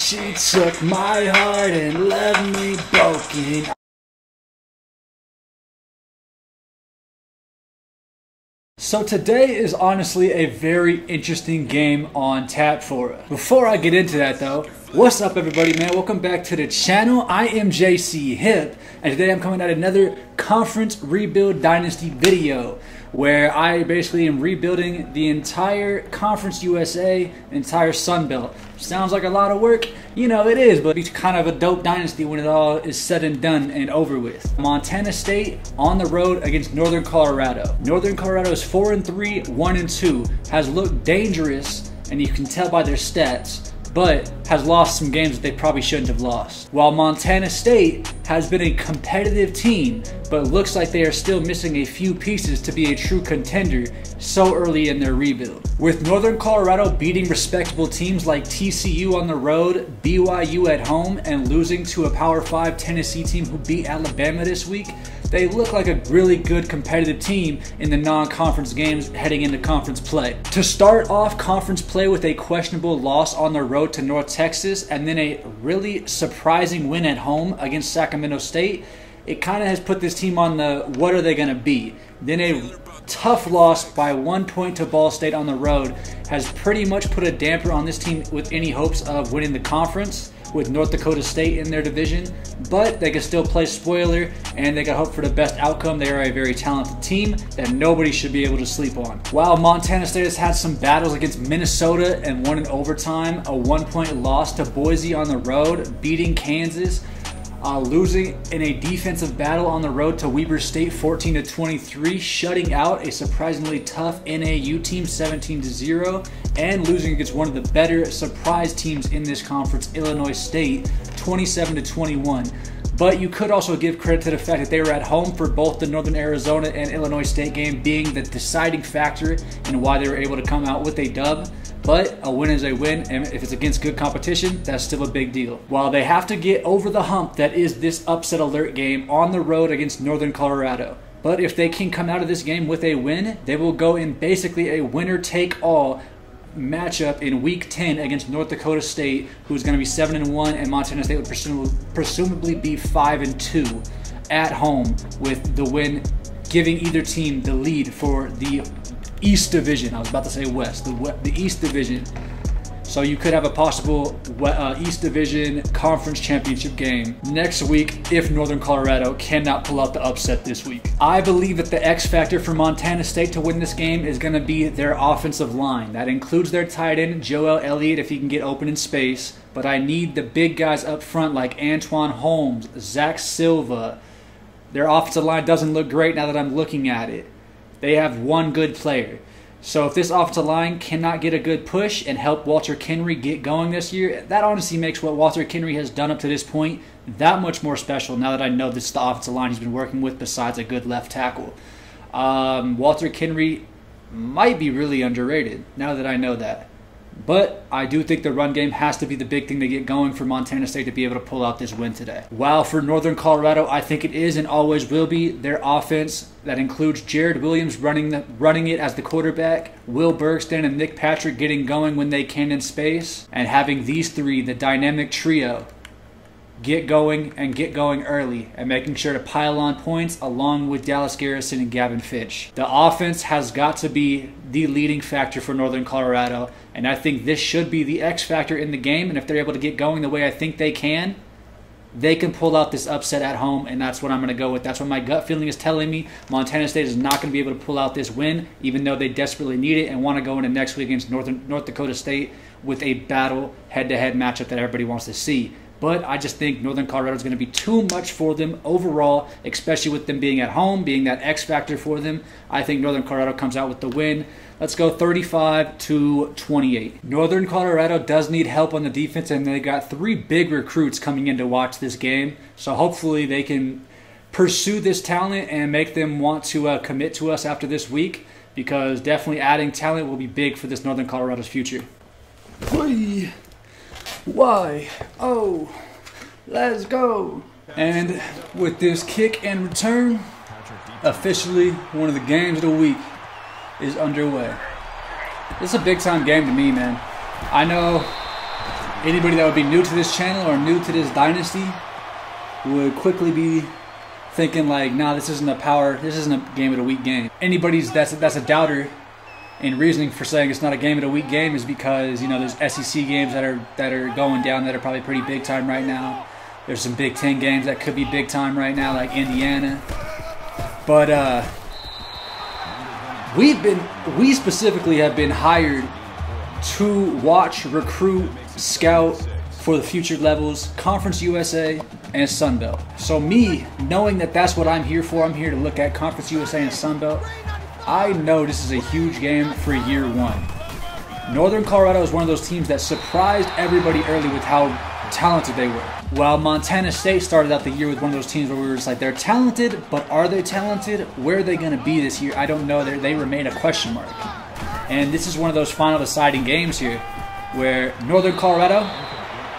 She took my heart and left me broken. So today is honestly a very interesting game on tap for us. Before I get into that though, what's up everybody, man? Welcome back to the channel. I am JC Hip, and today I'm coming out another Conference Rebuild Dynasty video where I basically am rebuilding the entire Conference USA, entire Sun Belt. Sounds like a lot of work, you know it is, but it's kind of a dope dynasty when it all is said and done and over with. Montana State on the road against Northern Colorado. Northern Colorado is 4-3, 1-2, has looked dangerous, and you can tell by their stats, but has lost some games that they probably shouldn't have lost. While Montana State has been a competitive team, but looks like they are still missing a few pieces to be a true contender so early in their rebuild. With Northern Colorado beating respectable teams like TCU on the road, BYU at home, and losing to a Power 5 Tennessee team who beat Alabama this week, they look like a really good competitive team in the non-conference games heading into conference play. To start off conference play with a questionable loss on the road to North Texas and then a really surprising win at home against Sacramento State, it kind of has put this team on the what are they going to be. Then a tough loss by 1 point to Ball State on the road has pretty much put a damper on this team with any hopes of winning the conference with North Dakota State in their division, but they can still play spoiler and they can hope for the best outcome. They are a very talented team that nobody should be able to sleep on. While Montana State has had some battles against Minnesota and won in overtime, a 1 point loss to Boise on the road, beating Kansas, losing in a defensive battle on the road to Weber State 14-23, shutting out a surprisingly tough NAU team 17-0, and losing against one of the better surprise teams in this conference, Illinois State, 27-21. But you could also give credit to the fact that they were at home for both the Northern Arizona and Illinois State game being the deciding factor in why they were able to come out with a dub. But a win is a win, and if it's against good competition, that's still a big deal. While they have to get over the hump that is this upset alert game on the road against Northern Colorado. But if they can come out of this game with a win, they will go in basically a winner-take-all matchup in Week 10 against North Dakota State, who's going to be 7-1, and Montana State would presumably be 5-2 at home, with the win giving either team the lead for the East Division. I was about to say West, the East Division. So you could have a possible East Division Conference Championship game next week if Northern Colorado cannot pull out the upset this week. I believe that the X factor for Montana State to win this game is going to be their offensive line. That includes their tight end, Joel Elliott, if he can get open in space. But I need the big guys up front like Antoine Holmes, Zach Silva. Their offensive line doesn't look great now that I'm looking at it. They have one good player. So if this offensive line cannot get a good push and help Walter Kenry get going this year, that honestly makes what Walter Kenry has done up to this point that much more special now that I know this is the offensive line he's been working with besides a good left tackle. Walter Kenry might be really underrated now that I know that. But I do think the run game has to be the big thing to get going for Montana State to be able to pull out this win today. While for Northern Colorado, I think it is and always will be their offense that includes Jared Williams running it as the quarterback, Will Bergsten and Nick Patrick getting going when they can in space, and having these three, the dynamic trio, get going early and making sure to pile on points along with Dallas Garrison and Gavin Fitch. The offense has got to be the leading factor for Northern Colorado, and I think this should be the X factor in the game, and if they're able to get going the way I think they can pull out this upset at home, and that's what I'm going to go with. That's what my gut feeling is telling me. Montana State is not going to be able to pull out this win, even though they desperately need it and want to go into next week against North Dakota State with a battle head-to-head matchup that everybody wants to see. But I just think Northern Colorado is going to be too much for them overall, especially with them being at home, being that X factor for them. I think Northern Colorado comes out with the win. Let's go 35-28. Northern Colorado does need help on the defense, and they got 3 big recruits coming in to watch this game. So hopefully they can pursue this talent and make them want to commit to us after this week, because definitely adding talent will be big for this Northern Colorado's future. Why? Oh, let's go. And with this kick and return, officially one of the games of the week is underway. This is a big time game to me, man. I know Anybody that would be new to this channel or new to this dynasty would quickly be thinking like, nah, this isn't a game of the week game. Anybody that's a doubter and reasoning for saying it's not a game of the week game is because, you know, there's SEC games that are going down that are probably pretty big time right now. There's some Big Ten games that could be big time right now, like Indiana. But we specifically have been hired to watch, recruit, scout for the future levels, Conference USA and Sun Belt. So me, knowing that that's what I'm here for, I'm here to look at Conference USA and Sun Belt, I know this is a huge game for year one. Northern Colorado is one of those teams that surprised everybody early with how talented they were. While Montana State started out the year with one of those teams where we were just like, they're talented, but are they talented? Where are they going to be this year? I don't know. They remain a question mark. And this is one of those final deciding games here where Northern Colorado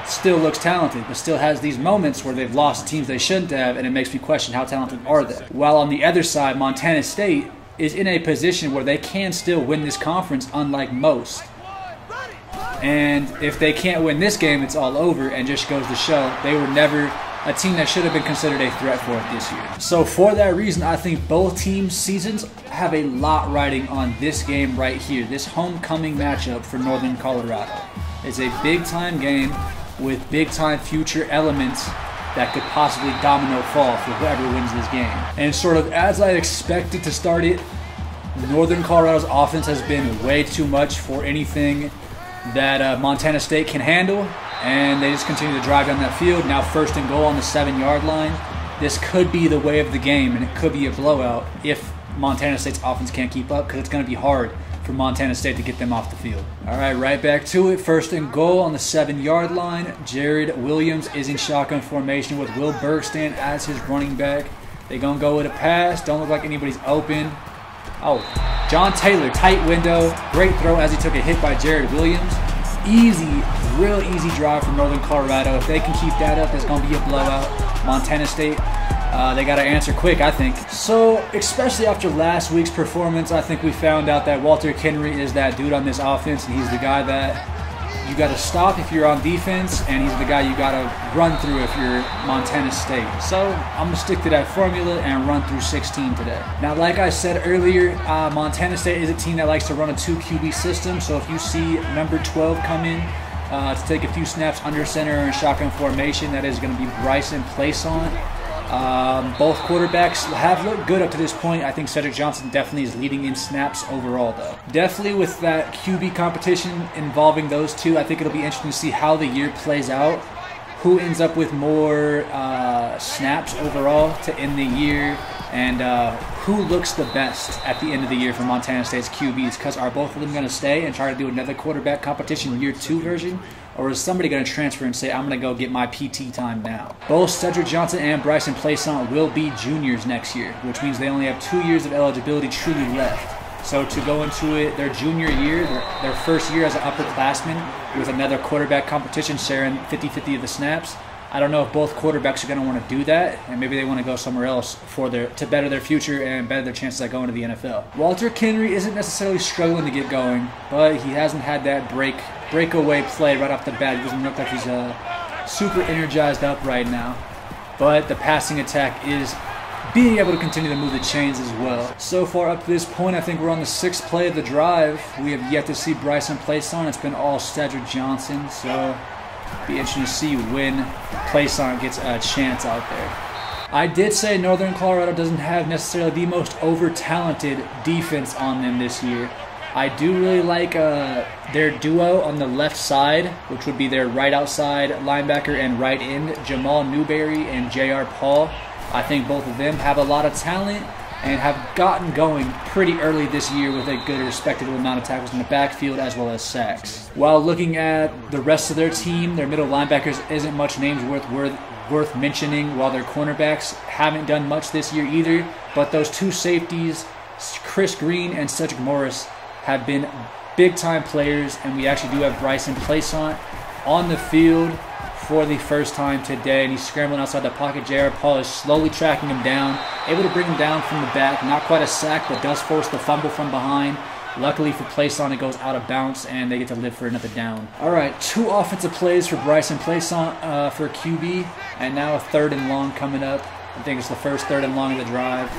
still looks talented, but still has these moments where they've lost teams they shouldn't have, and it makes me question how talented are they. While on the other side, Montana State is in a position where they can still win this conference, unlike most. And if they can't win this game, it's all over, and just goes to show they were never a team that should have been considered a threat for it this year. So for that reason, I think both teams' seasons have a lot riding on this game right here. This homecoming matchup for Northern Colorado is a big-time game with big-time future elements that could possibly domino fall for whoever wins this game. And sort of as I expected to start it, Northern Colorado's offense has been way too much for anything that Montana State can handle, and they just continue to drive down that field. Now 1st and goal on the 7-yard line. This could be the way of the game, and it could be a blowout if Montana State's offense can't keep up, because it's going to be hard for Montana State to get them off the field. All right, right back to it. 1st and goal on the 7-yard line. Jared Williams is in shotgun formation with Will Bergstand as his running back. They're going to go with a pass. Don't look like anybody's open. Oh, John Taylor, tight window. Great throw as he took a hit by Jared Williams. Easy, real easy drive from Northern Colorado. If they can keep that up, it's going to be a blowout. Montana State, they got to answer quick, I think. So, especially after last week's performance, I think we found out that Walter Kenry is that dude on this offense, and he's the guy that you got to stop if you're on defense, and he's the guy you got to run through if you're Montana State. So I'm going to stick to that formula and run through 16 today. Now, like I said earlier, Montana State is a team that likes to run a 2 QB system. So if you see number 12 come in to take a few snaps under center in shotgun formation, that is going to be Bryson Plaisant. Both quarterbacks have looked good up to this point. I think Cedric Johnson definitely is leading in snaps overall, though. Definitely with that QB competition involving those two, I think it'll be interesting to see how the year plays out. Who ends up with more snaps overall to end the year, and who looks the best at the end of the year for Montana State's QBs, because are both of them going to stay and try to do another quarterback competition year 2 version, or is somebody going to transfer and say, I'm going to go get my PT time now? Both Cedric Johnson and Bryson Plaisant will be juniors next year, which means they only have 2 years of eligibility truly left. So to go into it, their junior year, their first year as an upperclassman with another quarterback competition sharing 50-50 of the snaps, I don't know if both quarterbacks are going to want to do that, and maybe they want to go somewhere else to better their future and better their chances at going to the NFL. Walter Kenry isn't necessarily struggling to get going, but he hasn't had that breakaway play right off the bat. He doesn't look like he's super energized up right now, but the passing attack is being able to continue to move the chains as well. So far up to this point, I think we're on the 6th play of the drive. We have yet to see Bryson Plaisant. It's been all Cedric Johnson, so be interesting to see when Plaisant gets a chance out there. I did say Northern Colorado doesn't have necessarily the most over-talented defense on them this year. I do really like their duo on the left side, which would be their right outside linebacker and right end, Jamal Newberry and J.R. Paul. I think both of them have a lot of talent and have gotten going pretty early this year with a good respectable amount of tackles in the backfield as well as sacks. While looking at the rest of their team, their middle linebackers isn't much names worth mentioning, while their cornerbacks haven't done much this year either. But those 2 safeties, Chris Green and Cedric Morris, have been big-time players, and we actually do have Bryson Plaisant on the field for the first time today, and he's scrambling outside the pocket. J.R. Paul is slowly tracking him down, able to bring him down from the back. Not quite a sack, but does force the fumble from behind. Luckily for Playson, it goes out of bounds, and they get to live for another down. All right, 2 offensive plays for Bryson Playson for QB, and now a 3rd and long coming up. I think it's the first 3rd and long of the drive.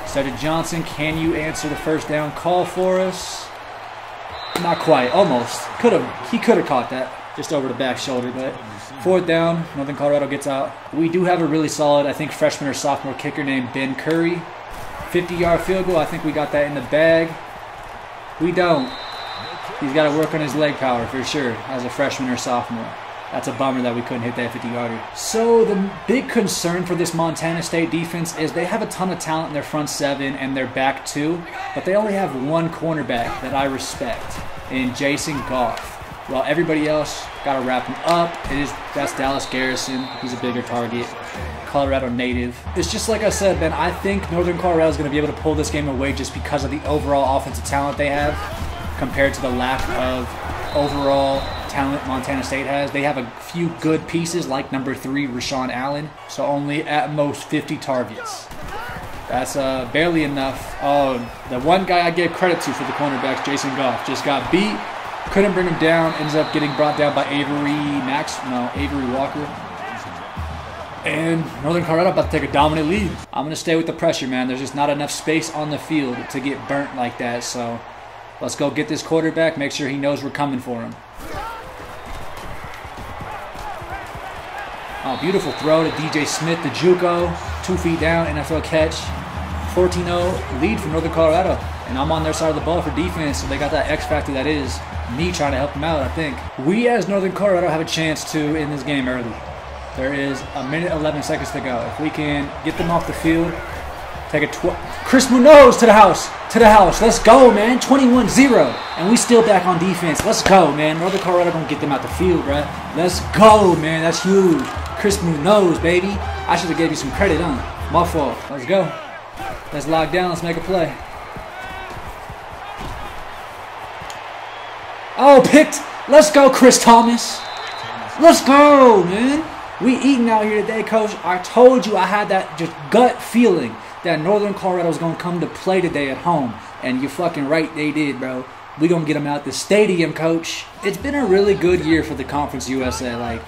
Cedric Johnson, can you answer the first down call for us? Not quite, almost. He could have caught that just over the back shoulder, but 4th down, Northern Colorado gets out. We do have a really solid, I think, freshman or sophomore kicker named Ben Curry. 50-yard field goal, I think we got that in the bag. We don't. He's got to work on his leg power for sure as a freshman or sophomore. That's a bummer that we couldn't hit that 50-yarder. So the big concern for this Montana State defense is they have a ton of talent in their front 7 and their back 2, but they only have one cornerback that I respect in Jason Goff. While everybody else got to wrap him up, that's Dallas Garrison. He's a bigger target. Colorado native. It's just like I said, Ben, I think Northern Colorado is going to be able to pull this game away just because of the overall offensive talent they have compared to the lack of overall talent Montana State has. They have a few good pieces like number 3, Rashawn Allen, so only at most 50 targets. That's barely enough. Oh, the one guy I give credit to for the cornerbacks, Jason Goff, just got beat, couldn't bring him down, ends up getting brought down by Avery Walker. And Northern Colorado about to take a dominant lead. I'm going to stay with the pressure, man. There's just not enough space on the field to get burnt like that, so let's go get this quarterback, make sure he knows we're coming for him. Oh, beautiful throw to DJ Smith, the JUCO. 2 feet down, NFL catch. 14-0 lead for Northern Colorado. And I'm on their side of the ball for defense, so they got that X factor that is me trying to help them out, I think. We as Northern Colorado have a chance to end this game early. There is a minute 11 seconds to go. If we can get them off the field, take a Chris Munoz to the house. Let's go, man. 21-0. And we still back on defense. Let's go, man. Northern Colorado gonna get them out the field, right? Let's go, man. That's huge. Chris Munoz, baby. I should have gave you some credit, huh? My fault. Let's go. Let's lock down. Let's make a play. Oh, picked. Let's go, Chris Thomas. Let's go, man. We eating out here today, Coach. I told you I had that just gut feeling that Northern Colorado was going to come to play today at home. And you're fucking right, they did, bro. We going to get them out the stadium, Coach. It's been a really good year for the Conference USA. Like,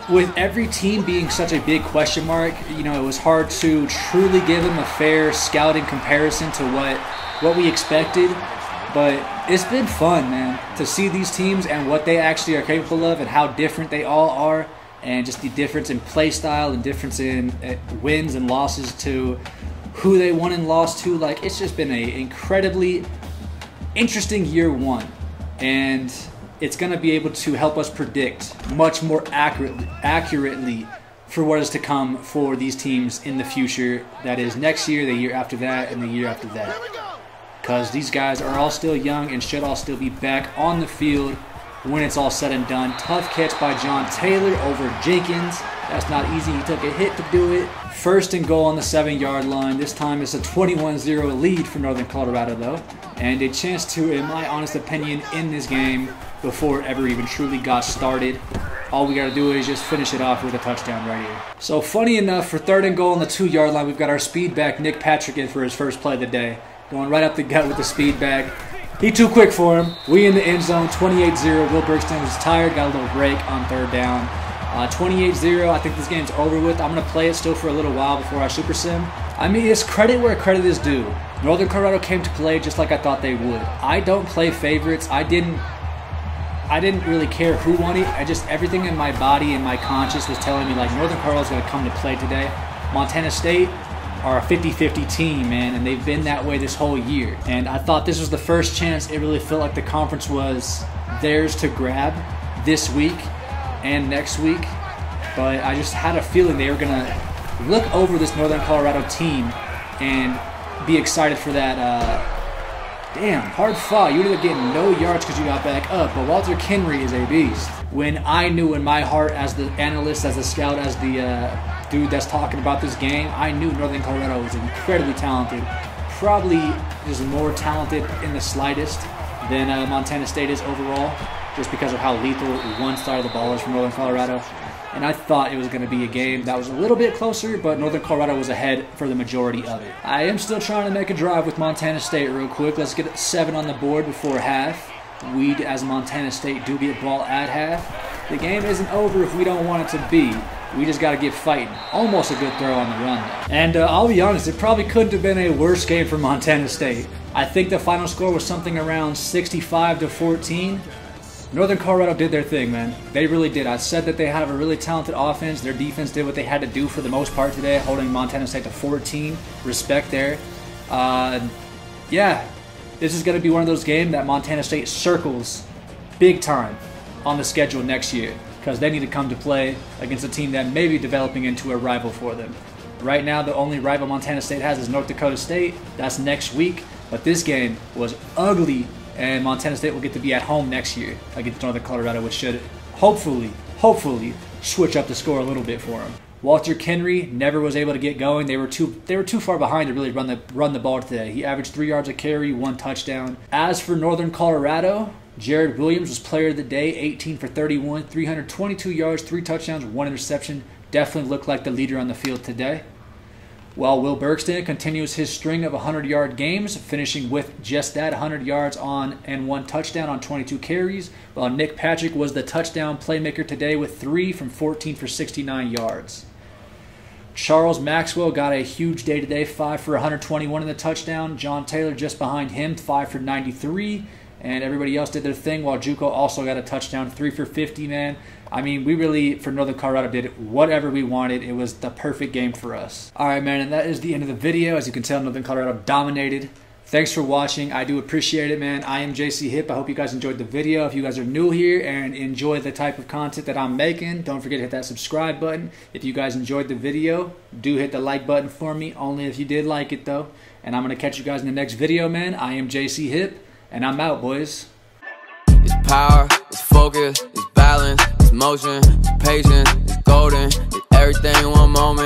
with every team being such a big question mark, you know, it was hard to truly give them a fair scouting comparison to what we expected. But it's been fun, man, to see these teams and what they actually are capable of and how different they all are, and just the difference in play style and difference in wins and losses to who they won and lost to. Like, it's just been an incredibly interesting year 1, and it's going to be able to help us predict much more accurately for what is to come for these teams in the future. That is next year, the year after that, and the year after that. Because these guys are all still young and should all still be back on the field when it's all said and done. Tough catch by John Taylor over Jenkins. That's not easy. He took a hit to do it. 1st and goal on the 7-yard line. This time it's a 21-0 lead for Northern Colorado, though. And a chance to, in my honest opinion, end this game before it ever even truly got started. All we got to do is just finish it off with a touchdown right here. So funny enough, for 3rd and goal on the 2-yard line, we've got our speed back Nick Patrick in for his first play of the day. Going right up the gut with the speed bag. He too quick for him. We in the end zone, 28-0. Will Bergstein was tired, got a little break on 3rd down. 28-0, I think this game's over with. I'm going to play it still for a little while before I super sim. I mean, it's credit where credit is due. Northern Colorado came to play just like I thought they would. I don't play favorites. I didn't really care who won it. Everything in my body and my conscience was telling me, like, Northern Colorado's going to come to play today. Montana State are a 50-50 team, man, and they've been that way this whole year. And I thought this was the first chance it really felt like the conference was theirs to grab this week and next week. But I just had a feeling they were going to look over this Northern Colorado team and be excited for that. Damn, hard fought. You ended up getting no yards because you got back up. But Walter Kenry is a beast. When I knew in my heart as the analyst, as the scout, as the dude that's talking about this game, I knew Northern Colorado was incredibly talented. Probably just more talented in the slightest than Montana State is overall. just because of how lethal one side of the ball is for Northern Colorado. And I thought it was going to be a game that was a little bit closer, but Northern Colorado was ahead for the majority of it. I am still trying to make a drive with Montana State real quick. Let's get 7 on the board before half. We, as Montana State, do get ball at half. The game isn't over if we don't want it to be. We just got to get fighting. Almost a good throw on the run, though. And I'll be honest, it probably couldn't have been a worse game for Montana State. I think the final score was something around 65-14. Northern Colorado did their thing, man. They really did. I said that they have a really talented offense. Their defense did what they had to do for the most part today, holding Montana State to 14. Respect there. Yeah, this is going to be one of those games that Montana State circles big time on the schedule next year, because they need to come to play against a team that may be developing into a rival for them. Right now, the only rival Montana State has is North Dakota State. That's next week. But this game was ugly, and Montana State will get to be at home next year against Northern Colorado, which should hopefully switch up the score a little bit for them. Walter Kenry never was able to get going. They were too far behind to really run the ball today. He averaged 3 yards a carry, 1 touchdown. As for Northern Colorado, Jared Williams was player of the day, 18 for 31, 322 yards, 3 touchdowns, 1 interception. Definitely looked like the leader on the field today. While Will Bergston continues his string of 100-yard games, finishing with just that, 100 yards and 1 touchdown on 22 carries, while Nick Patrick was the touchdown playmaker today with 3 from 14 for 69 yards. Charles Maxwell got a huge day today, 5 for 121 in the touchdown. John Taylor just behind him, 5 for 93. And everybody else did their thing, while JUCO also got a touchdown, 3 for 50, man. I mean, we really, for Northern Colorado, did whatever we wanted. It was the perfect game for us. All right, man, and that is the end of the video. As you can tell, Northern Colorado dominated. Thanks for watching. I do appreciate it, man. I am JC Hip. I hope you guys enjoyed the video. If you guys are new here and enjoy the type of content that I'm making, don't forget to hit that subscribe button. If you guys enjoyed the video, do hit the like button for me, only if you did like it, though. And I'm going to catch you guys in the next video, man. I am JC Hip. And I'm out, boys. It's power, it's focus, it's balance, it's motion, it's patience, it's golden, it's everything in one moment.